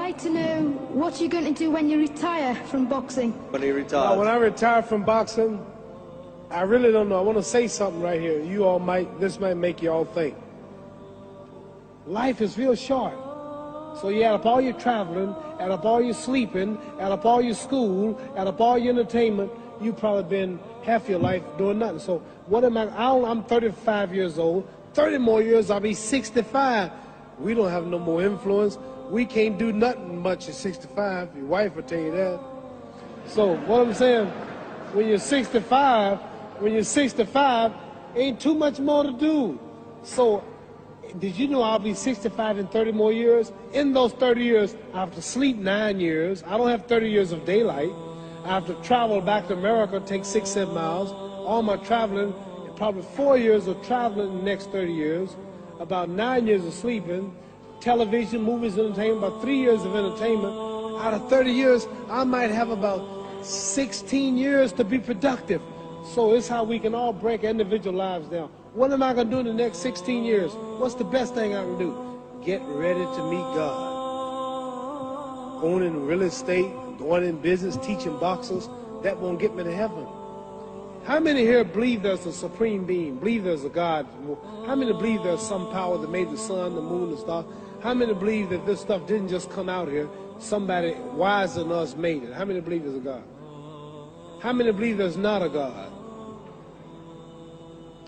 like to know what you're going to do when you retire from boxing. When he retires? When I retire from boxing, I really don't know. I want to say something right here. This might make you all think. Life is real short. So you add up all your traveling, add up all your sleeping, add up all your school, add up all your entertainment, you've probably been half your life doing nothing. So what am I'm 35 years old. 30 more years, I'll be 65. We don't have no more influence. We can't do nothing much at 65. Your wife will tell you that. So what I'm saying, when you're 65, ain't too much more to do. So did you know I'll be 65 in 30 more years? In those 30 years, I have to sleep 9 years. I don't have 30 years of daylight. I have to travel back to America, take 6-7 miles. All my traveling, probably 4 years of traveling in the next 30 years, about 9 years of sleeping, television, movies, entertainment, about 3 years of entertainment. Out of 30 years, I might have about 16 years to be productive. So it's how we can all break individual lives down. What am I going to do in the next 16 years? What's the best thing I can do? Get ready to meet God. Going in real estate, going in business, teaching boxers, that won't get me to heaven. How many here believe there's a supreme being, believe there's a God? How many believe there's some power that made the sun, the moon, the stars? How many believe that this stuff didn't just come out here? Somebody wiser than us made it. How many believe there's a God? How many believe there's not a God?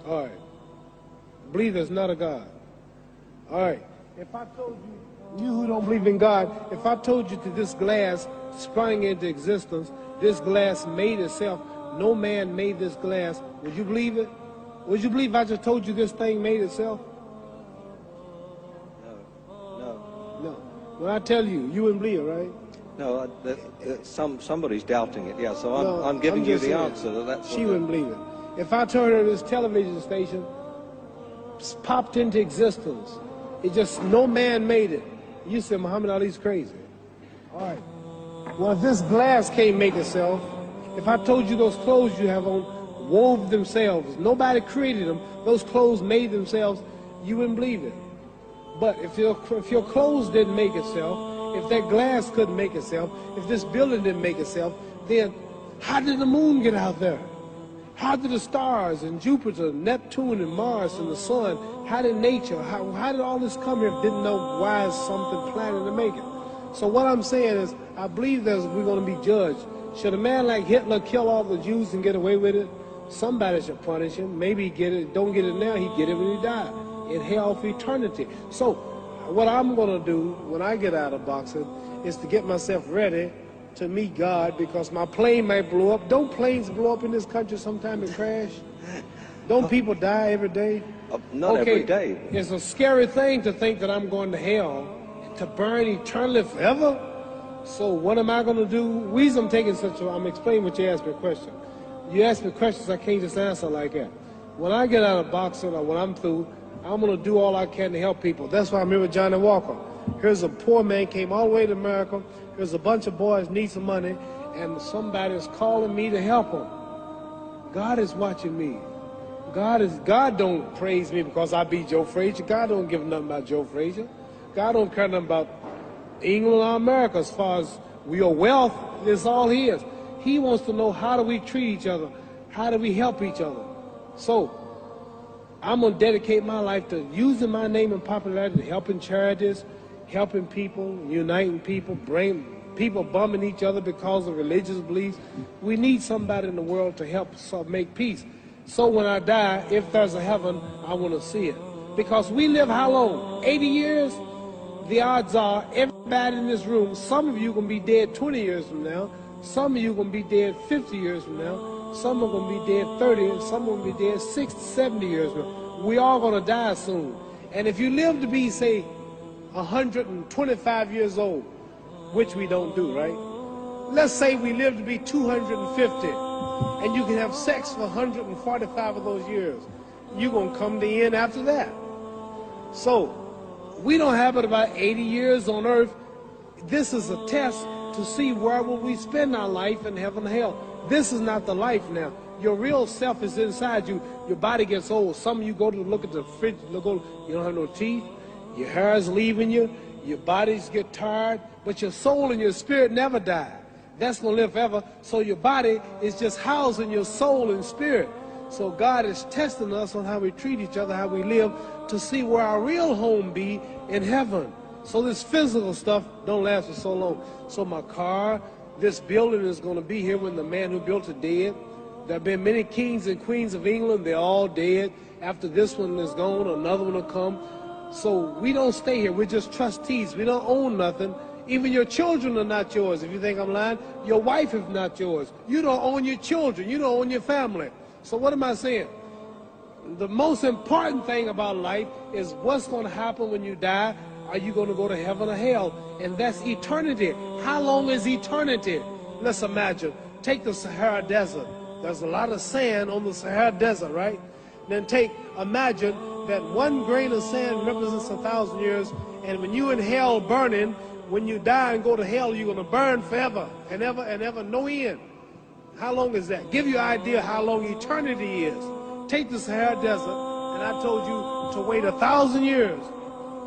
All right. Believe there's not a God. All right. If I told you who don't believe in God, if I told you that this glass sprang into existence, this glass made itself, no man made this glass, would you believe it? Would you believe I just told you this thing made itself? No. When I tell you, you wouldn't believe it, right? No, somebody's doubting it, yeah, so I'm giving you the answer. That's she wouldn't believe it. If I told her this television station popped into existence, it just, no man made it, you said Muhammad Ali's crazy. All right. Well, if this glass can't make itself, if I told you those clothes you have on wove themselves, nobody created them, those clothes made themselves, you wouldn't believe it. But if your clothes didn't make itself, if that glass couldn't make itself, if this building didn't make itself, then how did the moon get out there? How did the stars and Jupiter, Neptune and Mars and the sun, how did nature, how did all this come here if didn't know why is something planning to make it? So what I'm saying is, I believe we're going to be judged. Should a man like Hitler kill all the Jews and get away with it? Somebody should punish him. Maybe he get it, don't get it now, he get it when he died. In hell for eternity. So what I'm going to do when I get out of boxing is to get myself ready to meet God, because my plane might blow up. Don't planes blow up in this country sometime and crash? Don't people die every day? Not every day. It's a scary thing to think that I'm going to hell to burn eternally forever. So what am I going to do? The reason I'm taking I'm explaining what you asked me a question. You ask me questions I can't just answer like that. When I get out of boxing or when I'm through, I'm going to do all I can to help people. That's why I'm here with Johnny Walker. Here's a poor man, came all the way to America. Here's a bunch of boys need some money, and somebody is calling me to help them. God is watching me. God don't praise me because I beat Joe Frazier. God don't give nothing about Joe Frazier. God don't care nothing about England or America as far as your wealth is all his. He wants to know, how do we treat each other? How do we help each other? So I'm going to dedicate my life to using my name and popularity, helping charities, helping people, uniting people, bring people bumming each other because of religious beliefs. We need somebody in the world to help us make peace. So when I die, if there's a heaven, I want to see it. Because we live how long? 80 years? The odds are everybody in this room, some of you are going to be dead 20 years from now, some of you are going to be dead 50 years from now, some are going to be dead 30, and some are going to be dead 60, 70 years from now. We all going to die soon. And if you live to be, say, 125 years old, which we don't do, right? Let's say we live to be 250, and you can have sex for 145 of those years. You're going to come to the end after that. So we don't have but about 80 years on earth. This is a test to see where will we spend our life in heaven and hell. This is not the life now. Your real self is inside you. Your body gets old. Some of you go to look at the fridge, you don't have no teeth. Your hair is leaving you. Your bodies get tired, but your soul and your spirit never die. That's going to live forever. So your body is just housing your soul and spirit. So God is testing us on how we treat each other, how we live, to see where our real home be in heaven. So this physical stuff don't last for so long. So my car, this building is going to be here when the man who built it dead. There have been many kings and queens of England. They're all dead. After this one is gone, another one will come. So we don't stay here. We're just trustees. We don't own nothing. Even your children are not yours. If you think I'm lying, your wife is not yours. You don't own your children. You don't own your family. So what am I saying? The most important thing about life is what's going to happen when you die. Are you going to go to heaven or hell? And that's eternity. How long is eternity? Let's imagine. Take the Sahara Desert. There's a lot of sand on the Sahara Desert, right? Then imagine that one grain of sand represents 1,000 years, and when you in hell burning, when you die and go to hell, you're going to burn forever and ever, no end. How long is that? Give you an idea how long eternity is. Take the Sahara Desert, and I told you to wait 1,000 years.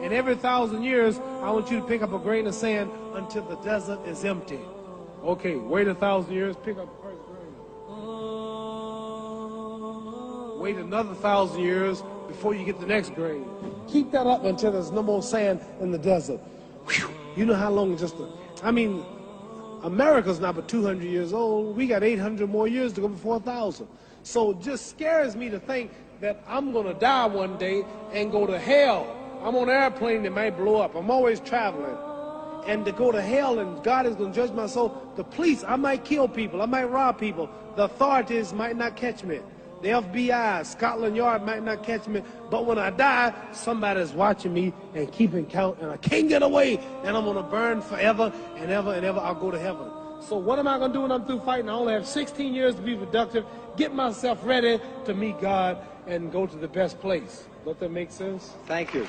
And every 1,000 years, I want you to pick up a grain of sand until the desert is empty. Okay, wait 1,000 years, pick up the first grain. Wait another 1,000 years before you get the next grain. Keep that up until there's no more sand in the desert. Whew. You know how long America's not but 200 years old. We got 800 more years to go before 1,000. So it just scares me to think that I'm going to die one day and go to hell. I'm on an airplane that might blow up. I'm always traveling. And to go to hell and God is going to judge my soul. The police, I might kill people. I might rob people. The authorities might not catch me. The FBI, Scotland Yard might not catch me. But when I die, somebody's watching me and keeping count. And I can't get away. And I'm going to burn forever and ever and ever. I'll go to heaven. So what am I going to do when I'm through fighting? I only have 16 years to be productive. Get myself ready to meet God and go to the best place. Does that make sense? Thank you.